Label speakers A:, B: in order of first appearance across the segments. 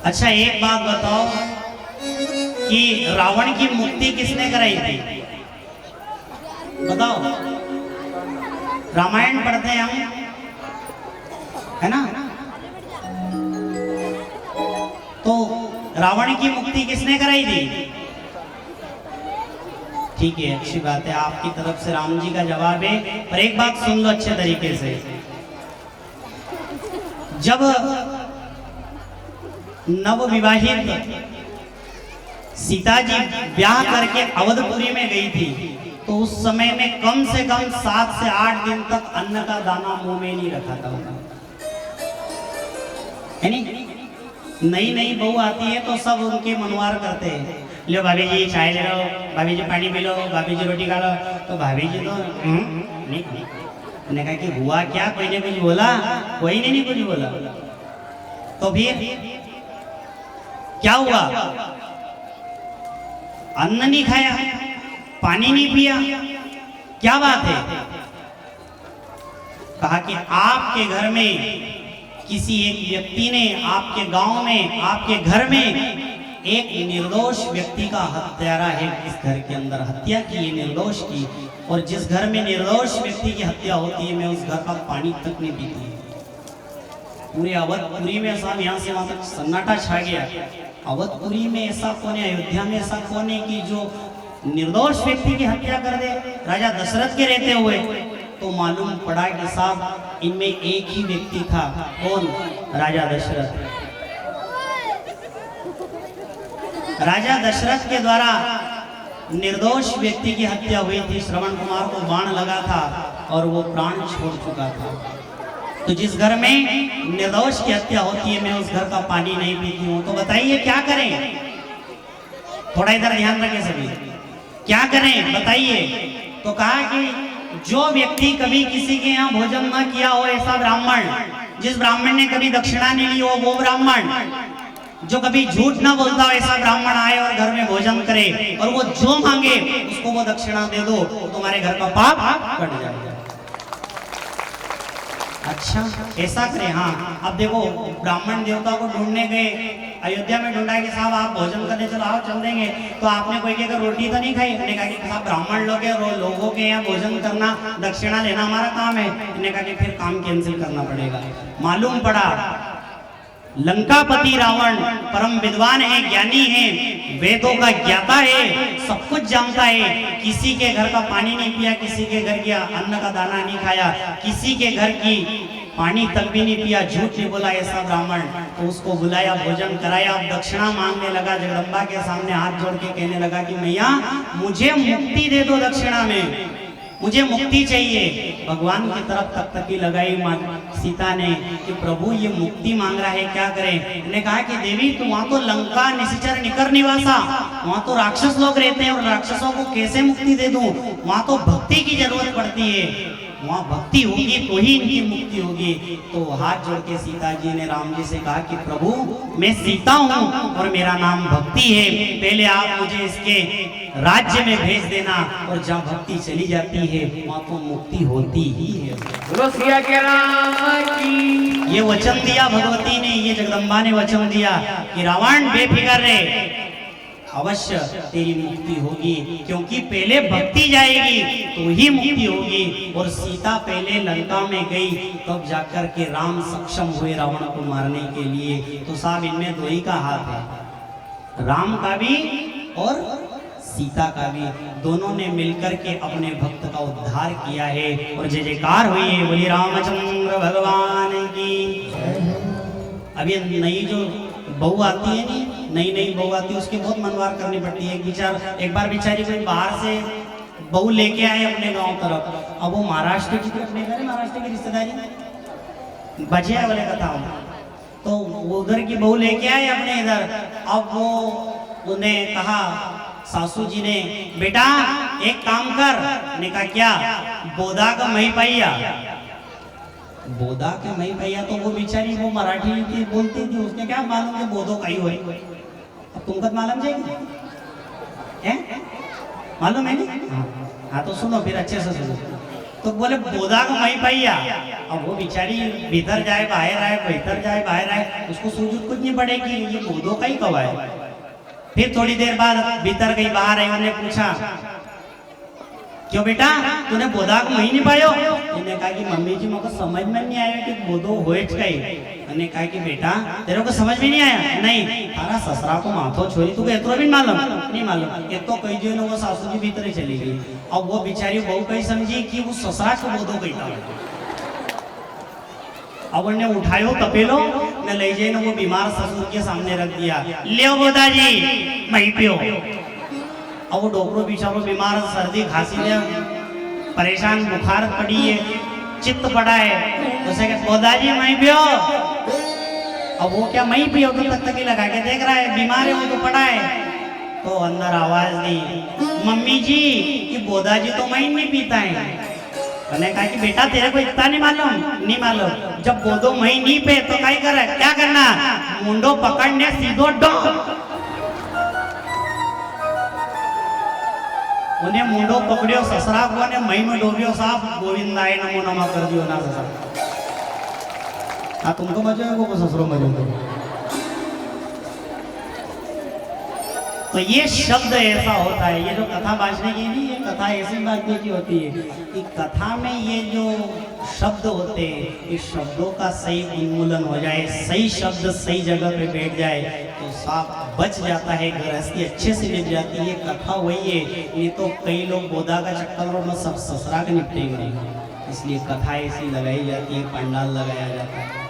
A: अच्छा एक बात बताओ कि रावण की मुक्ति किसने कराई थी? बताओ। रामायण पढ़ते हैं हम, है ना? तो रावण की मुक्ति किसने कराई थी? ठीक है, अच्छी बात है, आपकी तरफ से राम जी का जवाब है। पर एक बात सुन लो अच्छे तरीके से। जब नवविवाहित सीता जी ब्याह करके अवधपुरी में गई थी, तो उस समय में कम से कम 7 से 8 दिन तक अन्न का दाना मुंह में नहीं रखा था। है नहीं? नई नई बहू आती है तो सब उनके मनवार करते हैं, लो भाभी जी चाय ले लो, भाभी जी पानी पी लो, भाभी जी रोटी खा लो। तो भाभी जी तो नहीं, उन्होंने कहा कि हुआ क्या? कोई ने कुछ बोला? कोई ने नहीं कुछ बोला। तो फिर क्या हुआ? अन्न नहीं खाया, पानी नहीं पिया, क्या बात है? कहा कि आपके घर में किसी एक व्यक्ति ने, आपके गांव में, आपके घर में एक निर्दोष व्यक्ति का हत्यारा है, इस घर के अंदर हत्या की है, निर्दोष की। और जिस घर में निर्दोष व्यक्ति की हत्या होती है, मैं उस घर का पानी तक नहीं पीती। पूरे अवधपुरी में साहब यहाँ से वहां तक सन्नाटा छा गया। अवधपुरी में ऐसा कौन है, अयोध्या में ऐसा कौन है कि जो निर्दोष व्यक्ति की हत्या कर दे, राजा दशरथ के रहते हुए? तो मालूम पड़ा कि साहब इनमें एक ही व्यक्ति था। कौन? राजा दशरथ। राजा दशरथ के द्वारा निर्दोष व्यक्ति की हत्या हुई थी। श्रवण कुमार को बाण लगा था और वो प्राण छोड़ चुका था। तो जिस घर में निर्दोष की हत्या होती है, मैं उस घर का पानी नहीं पीती हूँ। तो बताइए क्या करें? थोड़ा इधर ध्यान रखें सभी, क्या करें बताइए? तो कहा कि जो व्यक्ति कभी किसी के यहाँ भोजन न किया हो, ऐसा ब्राह्मण, जिस ब्राह्मण ने कभी दक्षिणा नहीं ली हो वो ब्राह्मण, जो कभी झूठ ना बोलता हो ऐसा ब्राह्मण आए और घर में भोजन करे और वो जो मांगे उसको वो दक्षिणा दे दो, तो तुम्हारे घर का पाप कट जाएगा। अच्छा ऐसा करे? हाँ। अब देखो, ब्राह्मण देवता को ढूंढने गए, अयोध्या में ढूंढा कि साहब आप भोजन करने चलो, आओ चल देंगे। तो आपने कोई कहकर रोटी तो नहीं खाई? उन्होंने कहा कि साहब ब्राह्मण लोग हैं, लोगों के यहाँ भोजन करना, दक्षिणा लेना हमारा काम है। उन्होंने कहा कि फिर काम कैंसिल करना पड़ेगा। मालूम पड़ा लंकापति रावण परम विद्वान है, ज्ञानी है, वेदों का ज्ञाता है, सब कुछ जानता है। किसी के घर का पानी नहीं पिया, किसी के घर का अन्न का दाना नहीं खाया, किसी के घर की पानी तक भी नहीं पिया, झूठ नहीं बोला ऐसा ब्राह्मण। तो उसको बुलाया, भोजन कराया, दक्षिणा मांगने लगा, जगदम्बा के सामने हाथ जोड़ के कहने लगा कि मैया मुझे मुक्ति दे दो, दक्षिणा में मुझे मुक्ति चाहिए। भगवान की तरफ तकतकी लगाई सीता ने कि प्रभु ये मुक्ति मांग रहा है, क्या करें? ने कहा कि देवी तुम वहां तो लंका निशिचर निकर निवासा, वहां तो राक्षस लोग रहते हैं और राक्षसों को कैसे मुक्ति दे दूं? वहां तो भक्ति की जरूरत पड़ती है, वहां भक्ति होगी तो ही इनकी मुक्ति होगी। तो हाथ जोड़ के सीता जी ने राम जी से कहा कि प्रभु मैं सीता हूँ और मेरा नाम भक्ति है, पहले आप मुझे इसके राज्य में भेज देना, और जहाँ भक्ति चली जाती है वहाँ तो मुक्ति होती ही है। ये वचन दिया भगवती ने, ये जगदम्बा ने वचन दिया कि रावण बेफिक्र रहे, अवश्य तेरी मुक्ति होगी, क्योंकि पहले भक्ति जाएगी तो ही मुक्ति होगी। और सीता पहले लंका में गई, तब जाकर के राम सक्षम हुए रावण को मारने के लिए। तो साहब इनमें दो ही का हाथ है, राम का भी और सीता का भी, दोनों ने मिलकर के अपने भक्त का उद्धार किया है। और जय जयकार हुई है, बोली रामचंद्र भगवान की। अभी नई जो बहू आती है, नहीं नई बहू आती है, उसकी बहुत मनवार करनी पड़ती है। एक बार बेचारी कोई बाहर से बहू लेके आए अपने गांव तरफ, अब वो महाराष्ट्र की तरफ ले गए, महाराष्ट्र की रिश्तेदारी बजिया वाले का था, तो वो उधर की बहू लेके आए अपने इधर। अब वो उन्हें कहा, सासू जी ने, बेटा एक काम कर। ने कहा क्या? बोदा का मही पैया। बोदा के मही पैया, तो वो बेचारी वो मराठी थी, बोलती थी, उसने क्या मालूम कि बोधो का ही हो। अब तुमको मालूम जाएगी है? मालूम है नहीं? हाँ तो सुनो फिर अच्छे से सुनो। तो बोले बोदा को वहीं पाइया। अब वो बेचारी भीतर जाए बाहर आए, भीतर जाए बाहर आए, उसको सूझ कुछ नहीं पड़ेगी ये बोधो का ही कब है। फिर थोड़ी देर बाद भीतर गई बाहर आई, उन्होंने पूछा क्यों बेटा तूने बोधा को वहीं नहीं पायो। इन्हें कहा कि मम्मी जी मुझको समझ में नहीं आया कि बोधो होए गई। मैंने कहा कि बेटा तेरे को समझ में नहीं आया। नहीं तारा ससरा को माथो छोरी तू इतना भी मालूम नहीं मालूम। ये तो कई जो वो सासू जी भीतर चली गई। अब वो बेचारी बहू कही समझी कि वो ससरा को बोधो कही था। अब उन्हें उठायो तपेलो न ले जाए न वो बीमार ससुर के सामने रख दिया। ले बोधा जी मई पियो। अब वो डोकरो बेचारो बीमार, सर्दी खांसी ने परेशान, बुखार पड़ी है, चित्त पड़ा है, उसे कह बोधा जी मई पियो। अब वो क्या मई पियो तो तकतकी लगा के देख रहा है, बीमार है वो तो पड़ा है। तो अंदर आवाज दी मम्मी जी कि बोधा जी तो मई नहीं पीता है। मैंने कहा कि बेटा तेरे को इतना नहीं मालूम। जब बोधो मई नहीं पे तो क्या करना, मुंडो पकड़ने सीधो डो। उन्हें मुंडो पकड़ियो ससरा को ने मई में डोबियो साहब गोविंदाय नमो नमः कर दियो ना ससरा। हाँ तुमको मजा है वो ससुरो मजा तो। तो ये शब्द ऐसा होता है, ये जो कथा बांटने की नहीं, ये कथा ऐसी बांटने की होती है कि कथा में ये जो शब्द होते हैं इस शब्दों का सही उन्मूलन हो जाए, सही शब्द सही जगह पे बैठ जाए तो साफ बच जाता है, गृहस्थी अच्छे से मिल जाती है। कथा वही है, ये तो कई लोग बोधा का चक्कर में सब ससरा के निपटेंगे, इसलिए कथा ऐसी लगाई जाती है, पंडाल लगाया जाता है।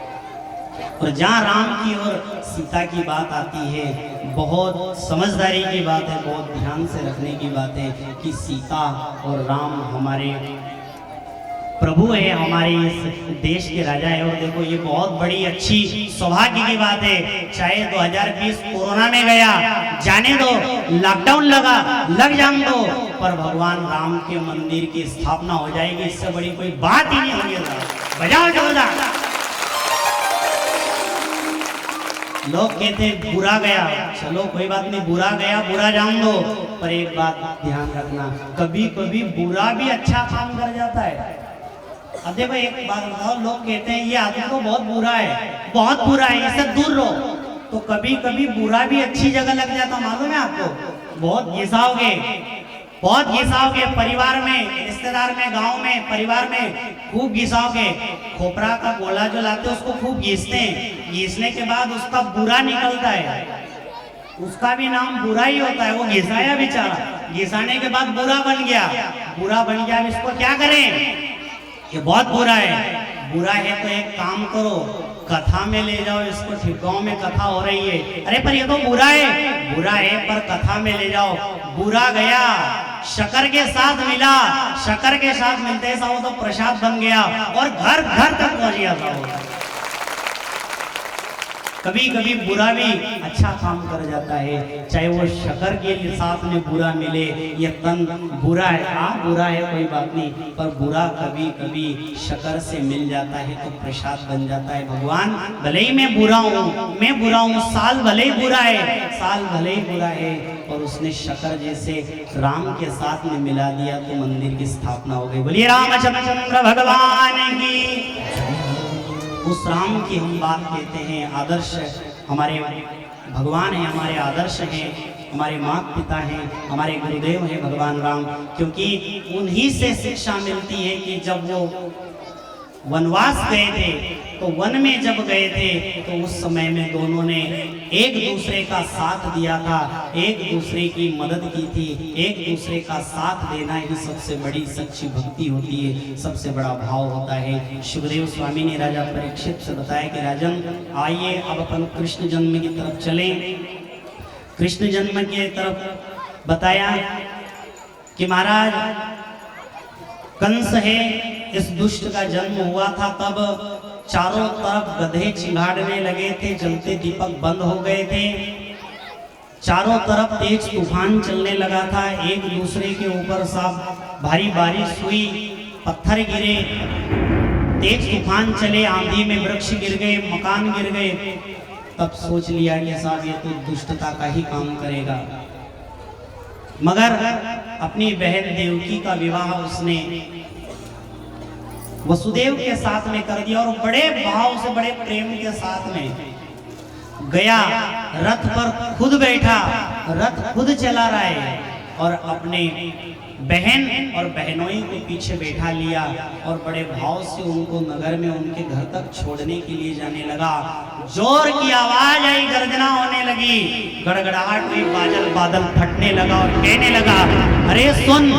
A: और जहाँ राम की और सीता की बात आती है बहुत समझदारी की बात है, बहुत ध्यान से रखने की बात है कि सीता और राम हमारे प्रभु है, हमारे इस देश के राजा है। और देखो ये बहुत बड़ी अच्छी सौभाग्य की बात है, चाहे 2020 कोरोना में गया जाने दो, लॉकडाउन लग जाने दो, पर भगवान राम के मंदिर की स्थापना हो जाएगी, इससे बड़ी कोई बात ही नहीं होगी। बजाओ जोड़ा। लोग कहते बुरा गया, चलो कोई बात नहीं, बुरा गया बुरा जान दो, पर एक बात ध्यान रखना, कभी कभी बुरा भी अच्छा काम कर जाता है। अब देखो एक बात बताओ, लोग कहते हैं ये आदमी तो बहुत बुरा है, इससे दूर रहो, तो कभी कभी बुरा भी अच्छी जगह लग जाता, मालूम है आपको। बहुत घिसाओगे परिवार में, रिश्तेदार में, गांव में, परिवार में खूब घिसाओगे। खोपरा का गोला जो लाते हैं उसको खूब घिसते हैं, घिसने के बाद उसका बुरा निकलता है, उसका भी नाम बुरा ही होता है। वो घिसाया बेचारा, घिसाने के बाद बुरा बन गया। इसको क्या करें, ये बहुत बुरा है तो एक काम करो, कथा में ले जाओ इसको। ठीक गाँव में कथा हो रही है, अरे पर ये तो बुरा है पर कथा में ले जाओ। बुरा गया शक्कर के साथ मिला, शक्कर के साथ मिलते सा वो तो प्रसाद बन गया और घर तक पहुंच गया था। कभी कभी बुरा भी अच्छा काम कर जाता है, चाहे वो शक्कर के साथ में बुरा मिले, ये तन बुरा है कोई बात नहीं, पर बुरा कभी कभी शक्कर से मिल जाता है तो प्रसाद बन जाता है। भगवान भले ही मैं बुरा हूँ, साल भले ही बुरा है, और उसने शक्कर जैसे राम के साथ में मिला दिया तो मंदिर की स्थापना हो गई। बोलिए रामचंद्र भगवान की। उस राम की हम बात कहते हैं, आदर्श हमारे भगवान हैं, हमारे आदर्श हैं, हमारे माता पिता हैं, हमारे गुरुदेव हैं भगवान राम, क्योंकि उन्हीं से शिक्षा मिलती है कि जब वो वनवास गए थे तो वन में जब गए थे तो उस समय में दोनों ने एक दूसरे का साथ दिया था, एक दूसरे की मदद की थी। एक दूसरे का साथ देना ही सबसे बड़ी सच्ची भक्ति होती है, सबसे बड़ा भाव होता है। सुखदेव स्वामी ने राजा परीक्षित से बताया कि राजन आइए अब अपन कृष्ण जन्म की तरफ चलें। कृष्ण जन्म की तरफ बताया कि महाराज कंस है, इस दुष्ट का जन्म हुआ था तब चारों तरफ गधे चिंगाड़ने लगे थे, जलते दीपक बंद हो गए थे, चारों तरफ तेज तूफान चलने लगा था, एक दूसरे के ऊपर सब भारी बारिश हुई, पत्थर गिरे, तेज तूफान चले, आंधी में वृक्ष गिर गए, मकान गिर गए। तब सोच लिया कि साहब ये तो दुष्टता का ही काम करेगा, मगर अपनी बहन देवकी का विवाह उसने वसुदेव के साथ में कर दिया और बड़े भाव से बड़े प्रेम के साथ में गया, रथ पर खुद बैठा, रथ खुद चला रहा है और अपने बहन और बहनोई को पीछे बैठा लिया और बड़े भाव से उनको नगर में उनके घर तक छोड़ने के लिए जाने लगा। जोर की आवाज आई, गर्जना होने लगी, गड़गड़ाहट हुई, बादल फटने लगा और कहने लगा, अरे सुन,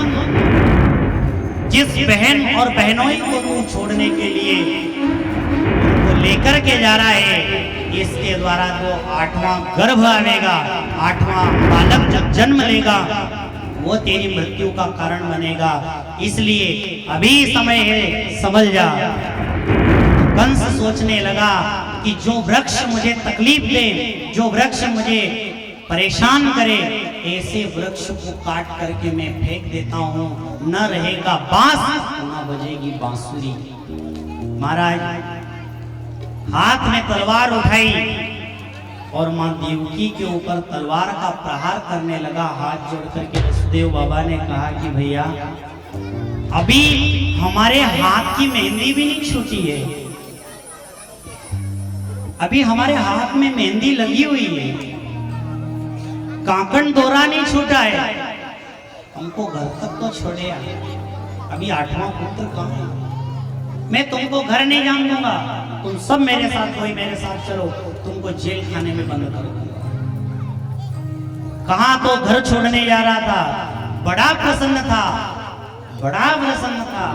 A: जिस बहन और बहनोई को तू छोड़ने के लिए उनको लेकर के जा रहा है, इसके द्वारा तो 8वां गर्भ आवेगा, 8वां बालक जब जन्म लेगा वो तेरी मृत्यु का कारण बनेगा, इसलिए अभी समय है, समझ जा। कंस सोचने लगा कि जो वृक्ष मुझे तकलीफ दे, जो वृक्ष मुझे परेशान करे, ऐसे वृक्ष को काट करके मैं फेंक देता हूँ, न रहेगा बांस न बजेगी बांसुरी। महाराज हाथ में तलवार उठाई और मां देवकी के ऊपर तलवार का प्रहार करने लगा। हाथ जोड़ करके वसुदेव बाबा ने कहा कि भैया अभी हमारे हाथ की मेहंदी भी नहीं छूटी है, अभी हमारे हाथ में मेहंदी लगी हुई है, कांकण दोरा नहीं छूटा है, हमको घर तक तो छोड़े, अभी 8वां पुत्र कहां है? मैं तुमको घर नहीं जाने दूंगा, तुम सब मेरे साथ, कोई मेरे साथ चलो, तुमको जेल खाने में बंद कर दूंगा। कहां तो घर छोड़ने जा रहा था, बड़ा प्रसन्न था, बड़ा प्रसन्न था,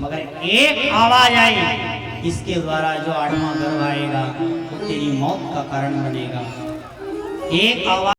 A: मगर एक आवाज आई, इसके द्वारा जो 8वां गर्भ आएगा वो तेरी मौत का कारण बनेगा। एक आवाज